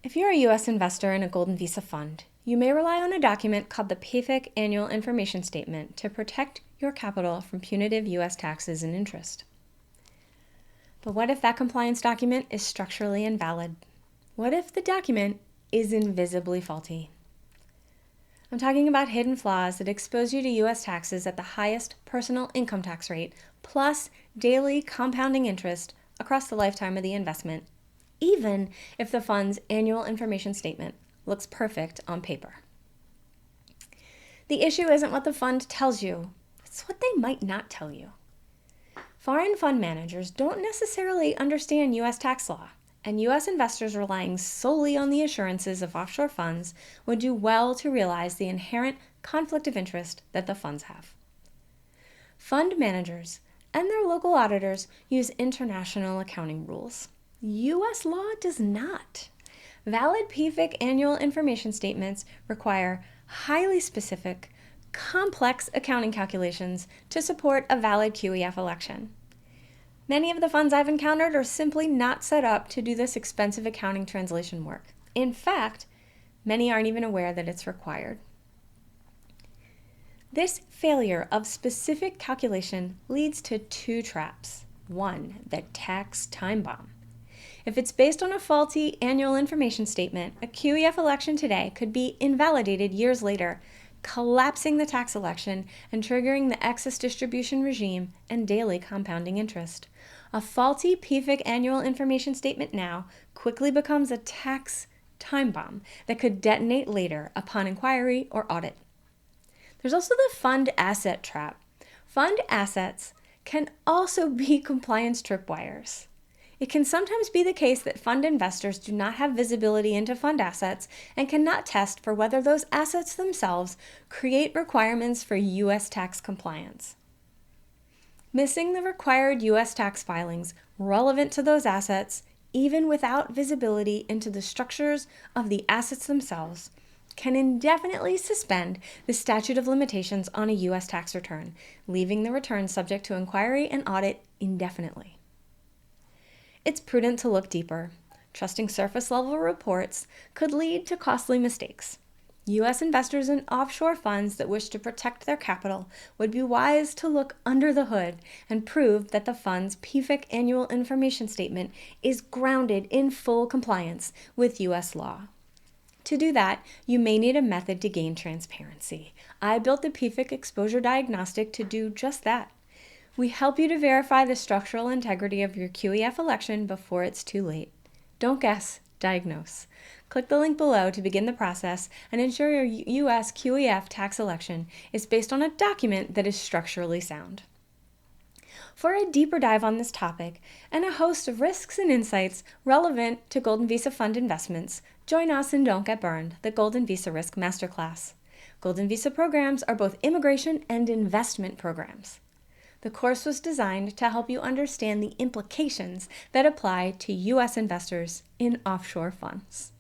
If you're a U.S. investor in a Golden Visa fund, you may rely on a document called the PFIC Annual Information Statement to protect your capital from punitive U.S. taxes and interest. But what if that compliance document is structurally invalid? What if the document is invisibly faulty? I'm talking about hidden flaws that expose you to U.S. taxes at the highest personal income tax rate, plus daily compounding interest across the lifetime of the investment, even if the fund's annual information statement looks perfect on paper. The issue isn't what the fund tells you, it's what they might not tell you. Foreign fund managers don't necessarily understand U.S. tax law, and U.S. investors relying solely on the assurances of offshore funds would do well to realize the inherent conflict of interest that the funds have. Fund managers and their local auditors use international accounting rules. U.S. law does not. Valid PFIC annual information statements require highly specific, complex accounting calculations to support a valid QEF election. Many of the funds I've encountered are simply not set up to do this expensive accounting translation work. In fact, many aren't even aware that it's required. This failure of specific calculation leads to two traps. One, the tax time bomb. If it's based on a faulty annual information statement, a QEF election today could be invalidated years later, collapsing the tax election and triggering the excess distribution regime and daily compounding interest. A faulty PFIC annual information statement now quickly becomes a tax time bomb that could detonate later upon inquiry or audit. There's also the fund asset trap. Fund assets can also be compliance tripwires. It can sometimes be the case that fund investors do not have visibility into fund assets and cannot test for whether those assets themselves create requirements for U.S. tax compliance. Missing the required U.S. tax filings relevant to those assets, even without visibility into the structures of the assets themselves, can indefinitely suspend the statute of limitations on a U.S. tax return, leaving the return subject to inquiry and audit indefinitely. It's prudent to look deeper. Trusting surface-level reports could lead to costly mistakes. U.S. investors in offshore funds that wish to protect their capital would be wise to look under the hood and prove that the fund's PFIC annual information statement is grounded in full compliance with U.S. law. To do that, you may need a method to gain transparency. I built the PFIC Exposure Diagnostic to do just that. We help you to verify the structural integrity of your QEF election before it's too late. Don't guess, diagnose. Click the link below to begin the process and ensure your U.S. QEF tax election is based on a document that is structurally sound. For a deeper dive on this topic and a host of risks and insights relevant to Golden Visa fund investments, join us in Don't Get Burned, the Golden Visa Risk Masterclass. Golden Visa programs are both immigration and investment programs. The course was designed to help you understand the implications that apply to U.S. investors in offshore funds.